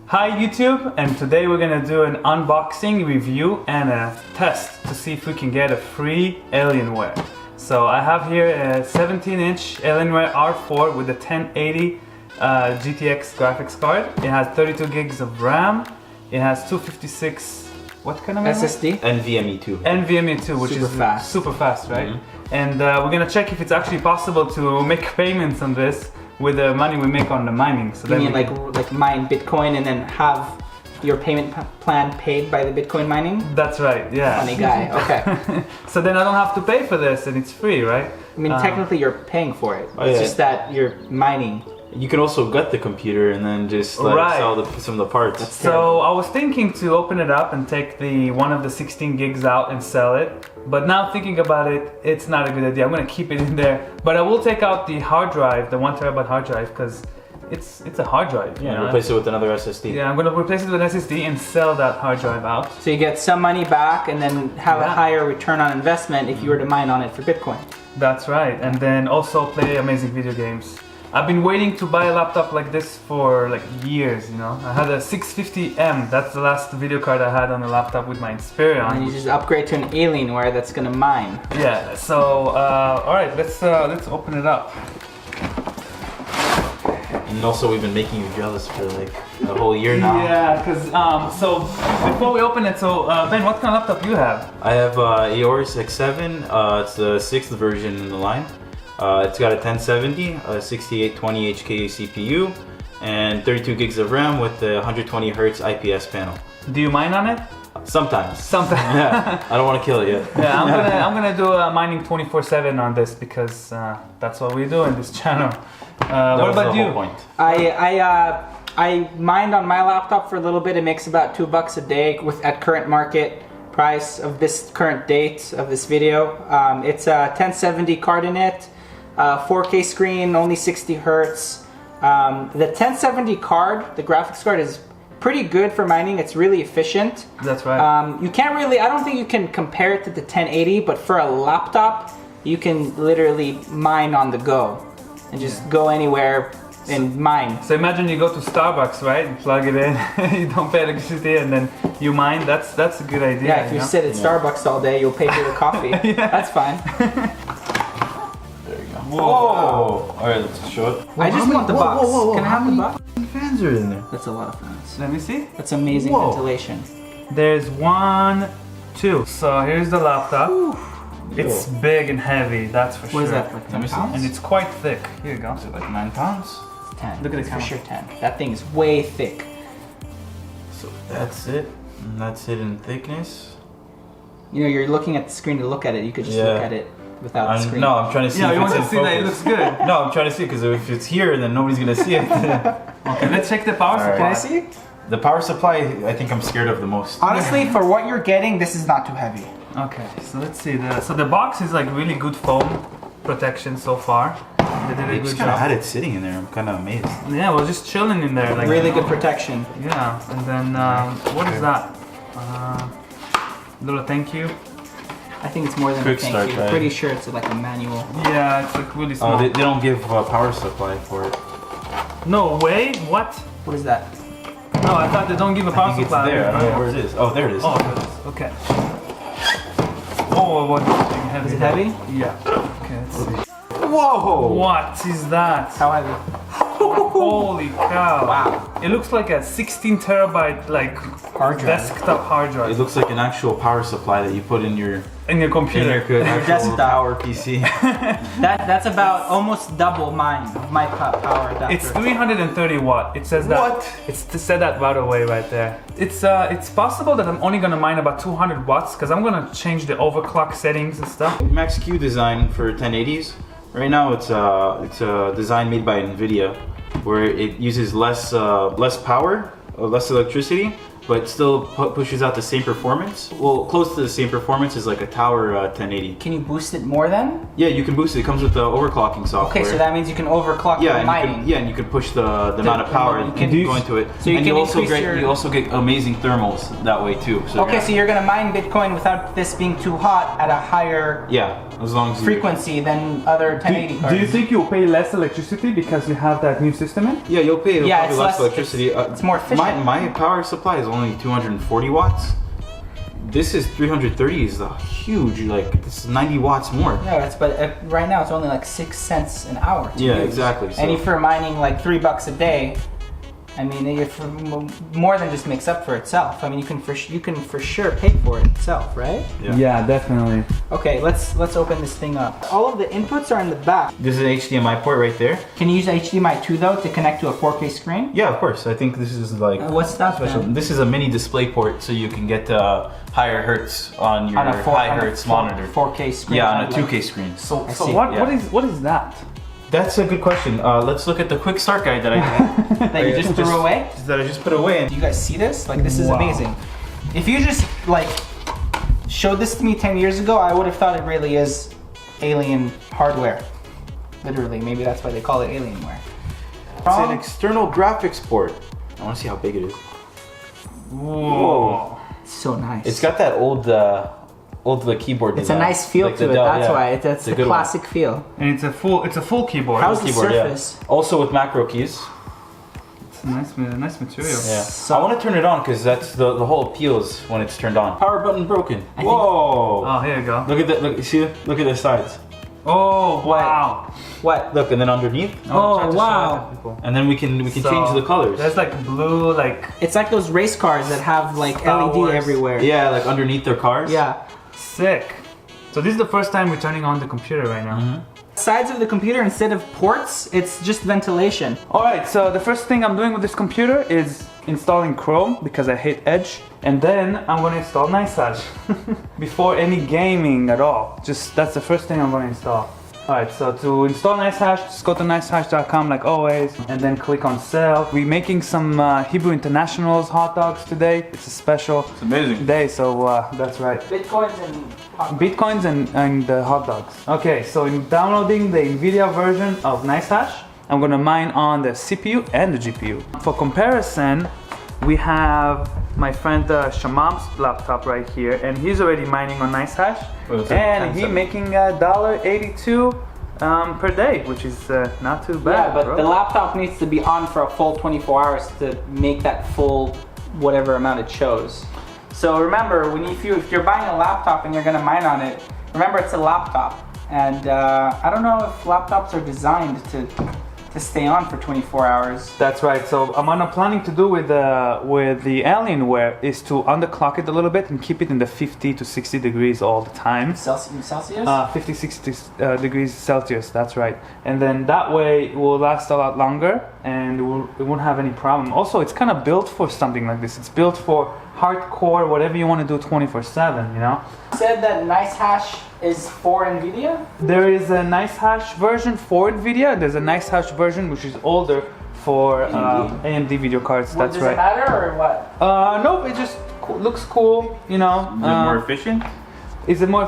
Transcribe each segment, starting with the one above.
Hi YouTube, and today we're gonna do an unboxing, review, and a test to see if we can get a free Alienware. So I have here a 17-inch Alienware R4 with a 1080 GTX graphics card. It has 32 gigs of RAM. It has 256, what kind of memory? SSD? NVMe 2. NVMe 2, which super is fast. super fast, right? And we're gonna check if it's actually possible to make payments on this with the money we make on the mining. So You mean like mine Bitcoin and then have your payment plan paid by the Bitcoin mining? That's right, yeah. Funny guy, okay. So then I don't have to pay for this and it's free, right? I mean, technically you're paying for it. Oh, it's yeah. just that you're mining. You can also gut the computer and then just like sell some of the parts. So I was thinking to open it up and take one of the 16 gigs out and sell it. But now thinking about it, it's not a good idea. I'm gonna keep it in there. But I will take out the hard drive, the 1 terabyte hard drive, because it's a hard drive. Yeah, replace it with another SSD. Yeah, I'm gonna replace it with an SSD and sell that hard drive out. So you get some money back and then have a higher return on investment if you were to mine on it for Bitcoin. That's right, and then also play amazing video games. I've been waiting to buy a laptop like this for like years, you know. I had a 650M, that's the last video card I had on a laptop with my Xperia. And you just upgrade to an Alienware that's gonna mine. Yeah, so alright, let's open it up. And also we've been making you jealous for like a whole year now. Yeah, because so before we open it, so Ben, what kind of laptop you have? I have Aorus X7, it's the 6th version in the line. It's got a 1070, a 6820 HK CPU, and 32 gigs of RAM with the 120 Hz IPS panel. Do you mine on it? Sometimes. Sometimes. Yeah, I don't want to kill it yet. Yeah, I'm gonna do mining 24/7 on this because that's what we do in this channel. What about you? I mined on my laptop for a little bit. It makes about $2 a day at current market price of this current date of this video. It's a 1070 card in it, 4K screen, only 60 Hertz. The 1070 card, the graphics card, is pretty good for mining. It's really efficient. That's right. You can't really, I don't think you can compare it to the 1080, but for a laptop, you can literally mine on the go and just go anywhere and mine. So imagine you go to Starbucks, right? You plug it in, you don't pay electricity, and then you mine. That's a good idea. Yeah, if you sit at Starbucks all day, you'll pay for your coffee. That's fine. There you go. Whoa! Alright, let's show it. I just want the box. Can I have the box? Fans are in there. That's a lot of fans. Let me see. That's amazing ventilation. There's 1, 2. So here's the laptop. Ooh. It's big and heavy, that's for sure. What is that, like 10 pounds? And it's quite thick. Here you go. Is it like 9 pounds? 10. Look at it's the for camera. sure 10. That thing is way thick. So that's it. And that's it in thickness. You know, you're looking at the screen to look at it. You could just look at it without the screen. No, I'm trying to see if you it's want in to see that it focus. looks good. No, I'm trying to see because if it's here, then nobody's gonna see it. Okay, let's check the power supply. Can I see? The power supply, I think I'm scared of the most. Honestly, for what you're getting, this is not too heavy. Okay, so let's see. So the box is like really good foam protection so far. They did a They good just kind of job. had it sitting in there. I'm kind of amazed. Yeah, we're just chilling in there. Like, Really good protection. Yeah, and then what is that? Little thank you. I think it's more than Quick a thank start you. guide. Pretty sure it's like a manual. Yeah, it's like really small. Oh, they don't give a power supply for it. No way? What? What is that? No, I thought they don't give a power I think it's supply. there. I don't know where it is. Oh, there it is. Oh, there it is. Okay. Oh, what? Heavy. Is it heavy? Yeah. Okay, let's see. Whoa! What is that? How heavy? Holy cow! Wow. It looks like a 16 terabyte like Hard drive. desktop hard drive. It looks like an actual power supply that you put in your computer. actual desktop. power PC. That's about almost double mine, my power adapter. It's 330 watt. It says that. What? It's said that right away right there. It's possible that I'm only gonna mine about 200 watts because I'm gonna change the overclock settings and stuff. Max Q design for 1080s. Right now it's a design made by NVIDIA where it uses less power, less electricity, but still pushes out the same performance. Well, close to the same performance as like a Tower 1080. Can you boost it more then? Yeah, you can boost it. It comes with the overclocking software. Okay, so that means you can overclock the mining. And you can push the amount of power you can go into it. So you and can you also get amazing thermals that way too. So okay, so you're gonna mine Bitcoin without this being too hot at a higher as long as frequency than other 1080 cards. Do you think you'll pay less electricity because you have that new system in? Yeah, you'll pay probably less electricity. It's more efficient. My power supply is only 240 watts. This is 330. Is a huge, like, this is 90 watts more. Yeah, but right now it's only like 6 cents an hour. Yeah, exactly. And if you're mining like $3 a day, I mean, if more than just makes up for itself. I mean, you can for sure pay for it itself, right? Yeah, definitely. Okay, let's open this thing up. All of the inputs are in the back. This is an HDMI port right there. Can you use HDMI 2 though to connect to a 4K screen? Yeah, of course. I think this is like what's that special. then? This is a mini display port, so you can get higher hertz on your high hertz monitor. 4K screen. Yeah, on a 2K screen. So what is that? That's a good question. Let's look at the quick start guide that I that you just threw away? That I just put away. Do you guys see this? Like, this is amazing. If you just like showed this to me 10 years ago, I would have thought it really is alien hardware. Literally, maybe that's why they call it Alienware. It's an external graphics port. I want to see how big it is. Whoa. It's so nice. It's got that old keyboard design. It's a nice feel to it. That's why it's a classic feel. And it's a full keyboard. How's the surface? Yeah. Also with macro keys. It's a nice material. Yeah. So I want to turn it on because that's the whole appeal is when it's turned on. Power button broken. Whoa! Oh, here you go. Look at that. Look, see? Look at the sides. Oh, wow. What? Look, and then underneath. Oh, wow. And then we can change the colors. There's like blue, like. It's like those race cars that have like LED everywhere. Yeah, like underneath their cars. Yeah. Sick. So this is the first time we're turning on the computer right now. Sides of the computer, instead of ports, it's just ventilation. Alright, so the first thing I'm doing with this computer is installing Chrome because I hate Edge. And then I'm going to install NiceHash before any gaming at all. That's the first thing I'm going to install. Alright, so to install NiceHash, just go to nicehash.com like always, and then click on sell. We're making some Hebrew Internationals hot dogs today. It's a special day, so that's right. Bitcoins and hot dogs. Okay, so in downloading the NVIDIA version of NiceHash, I'm gonna mine on the CPU and the GPU. For comparison, we have my friend Shamam's laptop right here, and he's already mining on NiceHash, and he's making $1.82 per day, which is not too bad. Yeah, but the laptop needs to be on for a full 24 hours to make that full whatever amount it shows. So remember, if you're buying a laptop and you're gonna mine on it, remember it's a laptop, and I don't know if laptops are designed to stay on for 24 hours. That's right. So what I'm planning to do with the Alienware is to underclock it a little bit and keep it in the 50 to 60 degrees all the time. Celsius? 50, 60 degrees Celsius, that's right. And then that way it will last a lot longer and it won't have any problem. Also, it's kind of built for something like this. It's built for hardcore, whatever you want to do 24/7, you know? You said that NiceHash is for NVIDIA? There is a NiceHash version for NVIDIA. There's a NiceHash version which is older for AMD video cards. Well, that's right. Does it matter or what? No, it just looks cool, you know. Is it more efficient? Is it more?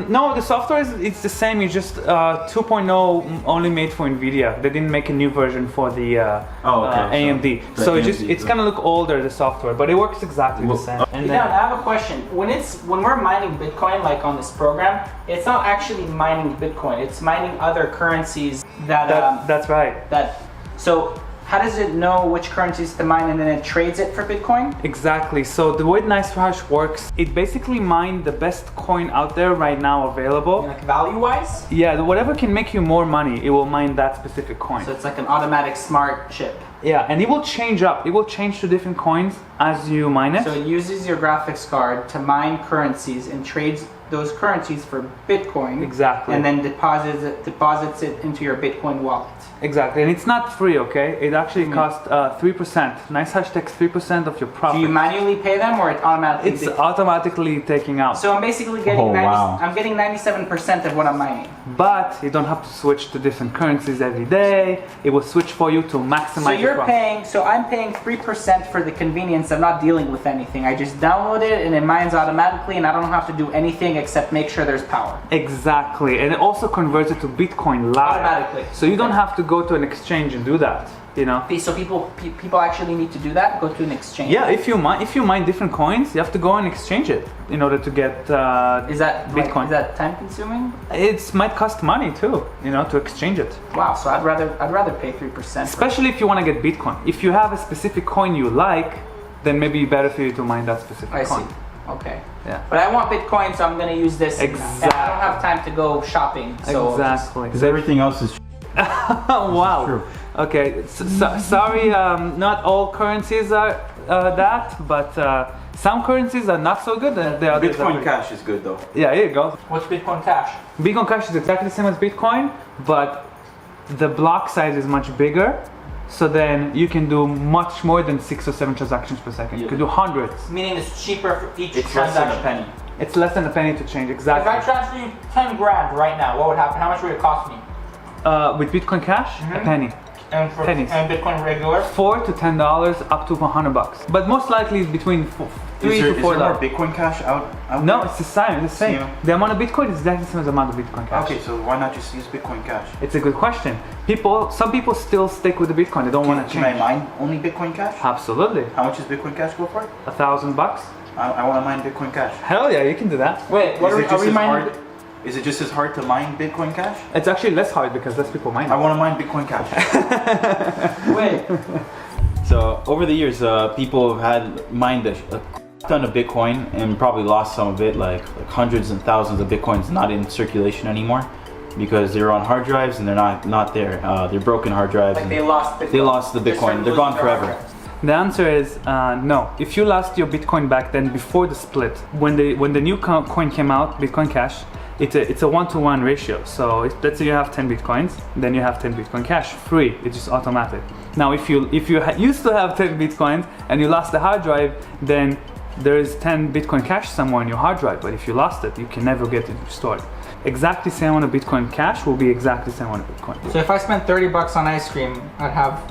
No, the software it's the same. It's just 2.0 only made for NVIDIA. They didn't make a new version for the AMD. So it's gonna look older, the software, but it works exactly the same. And then, I have a question. When we're mining Bitcoin, like on this program, it's not actually mining Bitcoin. It's mining other currencies that's right. So how does it know which currencies to mine and then it trades it for Bitcoin? Exactly. So the way NiceHash works, it basically mines the best coin out there right now available. Like value-wise? Yeah, whatever can make you more money, it will mine that specific coin. So it's like an automatic smart chip. Yeah, and it will change up. It will change to different coins as you mine it. So it uses your graphics card to mine currencies and trades those currencies for Bitcoin. Exactly. And then deposits it into your Bitcoin wallet. Exactly, and it's not free, okay? It actually costs 3%. NiceHash takes 3% of your profit. Do you manually pay them, or it automatically? It's automatically taking out. So I'm basically getting wow. I'm getting 97% of what I'm mining. But you don't have to switch to different currencies every day. It will switch for you to maximize So your you're profit. paying. So I'm paying 3% for the convenience of not dealing with anything. I just download it and it mines automatically, and I don't have to do anything except make sure there's power. Exactly, and it also converts it to Bitcoin live. Automatically. So you don't have to go to an exchange and do that, you know? So people actually need to do that. Go to an exchange. Yeah, if you mine different coins, you have to go and exchange it in order to get Is that Bitcoin. Is that time consuming? It might cost money too, you know, to exchange it. Wow. So I'd rather pay 3%. Especially if you want to get Bitcoin. If you have a specific coin you like, then maybe better for you to mine that specific I coin. see. Okay. Yeah. But I want Bitcoin, so I'm gonna use this. Exactly. And I don't have time to go shopping. So Exactly. Because everything else is Wow. true. Okay. Sorry, not all currencies are that, but some currencies are not so good. And the others Bitcoin are. Cash is good though. Yeah, here you go. What's Bitcoin Cash? Bitcoin Cash is exactly the same as Bitcoin, but the block size is much bigger. So then you can do much more than 6 or 7 transactions per second. You can do hundreds. Meaning it's cheaper for each It's less transaction. than a penny. It's less than a penny to change. If Exactly. I transfer you 10 grand right now, what would happen? How much would it cost me? With Bitcoin Cash, a penny. And for Pennies. and Bitcoin regular? $4 to $10, up to $100. But most likely it's between $3 to $4. Is there more Bitcoin Cash out No, there? it's the same. It's the same. Yeah. The amount of Bitcoin is exactly the same as the amount of Bitcoin Cash. Okay, so why not just use Bitcoin Cash? It's a good question. Some people still stick with the Bitcoin. They don't want to Can change. I mine only Bitcoin Cash? Absolutely. How much does Bitcoin Cash go for? $1,000. I want to mine Bitcoin Cash. Hell yeah, you can do that. Wait, what Is it are just we as mining? hard? Is it just as hard to mine Bitcoin Cash? It's actually less hard because less people mine I it. want to mine Bitcoin Cash. Wait, So over the years, people have had mined a ton of Bitcoin and probably lost some of it, like hundreds and thousands of Bitcoins not in circulation anymore because they're on hard drives and they're not there. They're broken hard drives. like and they lost Bitcoin. they lost the Just Bitcoin. from They're gone losing their forever. hard drives. The answer is no. If you lost your Bitcoin back then before the split, when the new coin came out, Bitcoin Cash, it's a 1-to-1 ratio. So let's say you have 10 Bitcoins, then you have 10 Bitcoin Cash free. It's just automatic. Now if you used to have 10 Bitcoins and you lost the hard drive, then there is 10 Bitcoin Cash somewhere in your hard drive. But if you lost it, you can never get it restored. Exactly same on a Bitcoin Cash will be exactly same on a Bitcoin. So if I spent $30 on ice cream, I'd have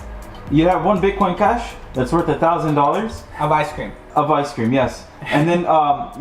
You have one Bitcoin Cash that's worth $1,000 of ice cream. of ice cream, yes. And then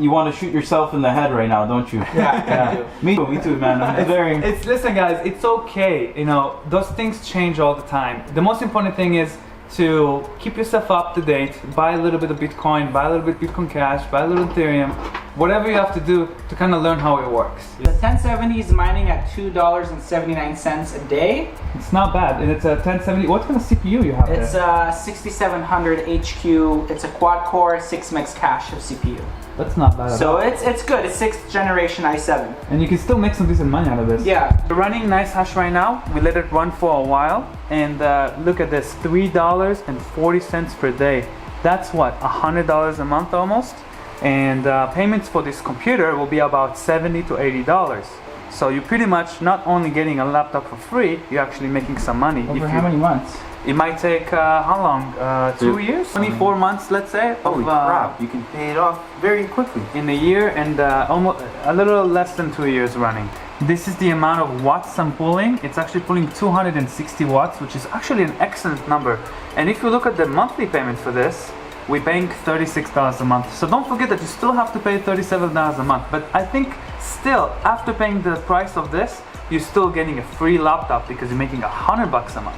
you want to shoot yourself in the head right now, don't you? Yeah. Me too, man. I'm very. Listen, guys, it's okay. You know, those things change all the time. The most important thing is to keep yourself up to date. Buy a little bit of Bitcoin, buy a little bit of Bitcoin Cash, buy a little Ethereum, whatever you have to do to kind of learn how it works. The 1070 is mining at $2.79 a day. It's not bad, and it's a 1070. What kind of CPU you have It's there? a 6700 HQ. It's a quad core 6 megs cache of CPU. That's not bad at So all. it's good. It's 6th generation i7. And you can still make some decent money out of this. Yeah. We're running NiceHash right now. We let it run for a while, and look at this, $3.40 per day. That's what, $100 a month almost? And payments for this computer will be about $70 to $80. So you're pretty much not only getting a laptop for free, you're actually making some money. Over how many months? It might take how long? 2 years? 24 months, let's say. Holy crap! You can pay it off very quickly. In a year, and almost a little less than 2 years running. This is the amount of watts I'm pulling. It's actually pulling 260 watts, which is actually an excellent number. And if you look at the monthly payment for this, we're paying $36 a month. So don't forget that you still have to pay $37 a month. But I think still, after paying the price of this, you're still getting a free laptop because you're making $100 a month.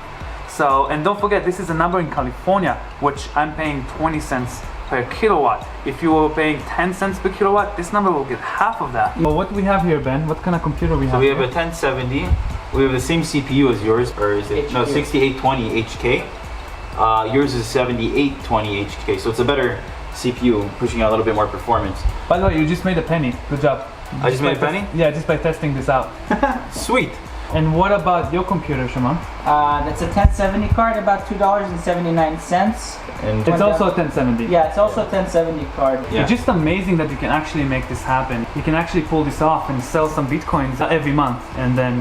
So, and don't forget, this is a number in California, which I'm paying 20 cents per kilowatt. If you were paying 10 cents per kilowatt, this number will get half of that. Well, what do we have here, Ben? What kind of computer we have? So we have a 1070. We have the same CPU as yours, or is it? No, HK. 6820 HK. Yours is 7820 HK, so it's a better CPU, pushing out a little bit more performance. By the way, you just made a penny. Good job. I just made a penny? Yeah, just by testing this out. Sweet. And what about your computer, Shimon? That's a 1070 card, about $2.79. And It's also a 1070. Yeah, it's also a 1070 card. Yeah. It's just amazing that you can actually make this happen. You can actually pull this off and sell some bitcoins every month and then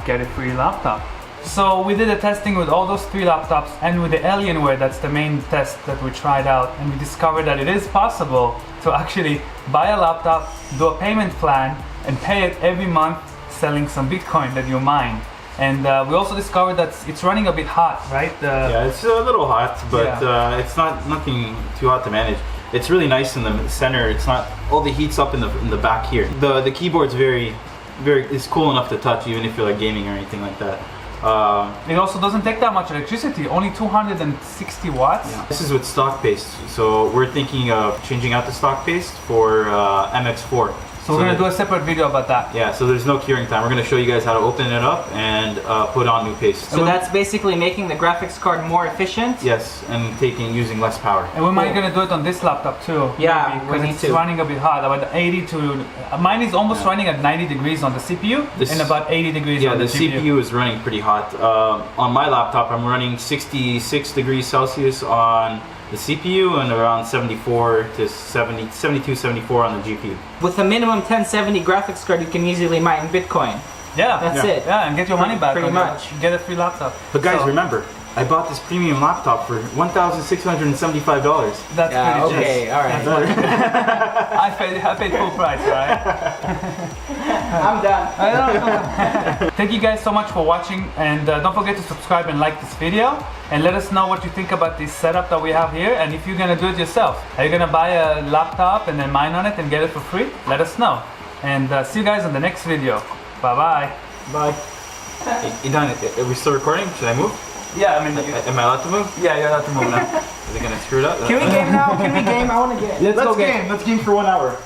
get a free laptop. So we did a testing with all those 3 laptops and with the Alienware, that's the main test that we tried out, and we discovered that it is possible to actually buy a laptop, do a payment plan, and pay it every month selling some Bitcoin that you mine. And we also discovered that it's running a bit hot, right? yeah, it's a little hot, but it's nothing too hot to manage. It's really nice in the center. It's not all the heat's up in the back here. The keyboard's it's cool enough to touch, even if you're like gaming or anything like that. It also doesn't take that much electricity, only 260 watts. Yeah. This is with stock paste, so we're thinking of changing out the stock paste for MX4. So we're going to do a separate video about that. Yeah, so there's no curing time. We're going to show you guys how to open it up and put on new paste. So that's basically making the graphics card more efficient? Yes, and using less power. And we might going to do it on this laptop too. Yeah, because we need it's to. running a bit hot, about 80 to... mine is almost running at 90 degrees on the CPU and about 80 degrees on the GPU. Yeah, the CPU is running pretty hot. On my laptop, I'm running 66 degrees Celsius on the CPU and around 74 to 72, 74 on the GPU. With a minimum 1070 graphics card, you can easily mine Bitcoin. Yeah, That's it. Yeah, and get your money back. Pretty much. Get a free laptop. But guys, So, remember, I bought this premium laptop for $1,675. That's Yeah, pretty okay, cheap. alright. I paid full price, right? I'm done. Thank you guys so much for watching, and don't forget to subscribe and like this video, and let us know what you think about this setup that we have here, and if you're gonna do it yourself. Are you gonna buy a laptop and then mine on it and get it for free? Let us know, and see you guys on the next video. Bye bye. Bye. Idan, are we still recording? Should I move? Yeah, I mean, Am I allowed to move? yeah, you're allowed to move now. Are they gonna screw it up? Can we game now? Can we game? I want to game. Let's go Let's game for 1 hour.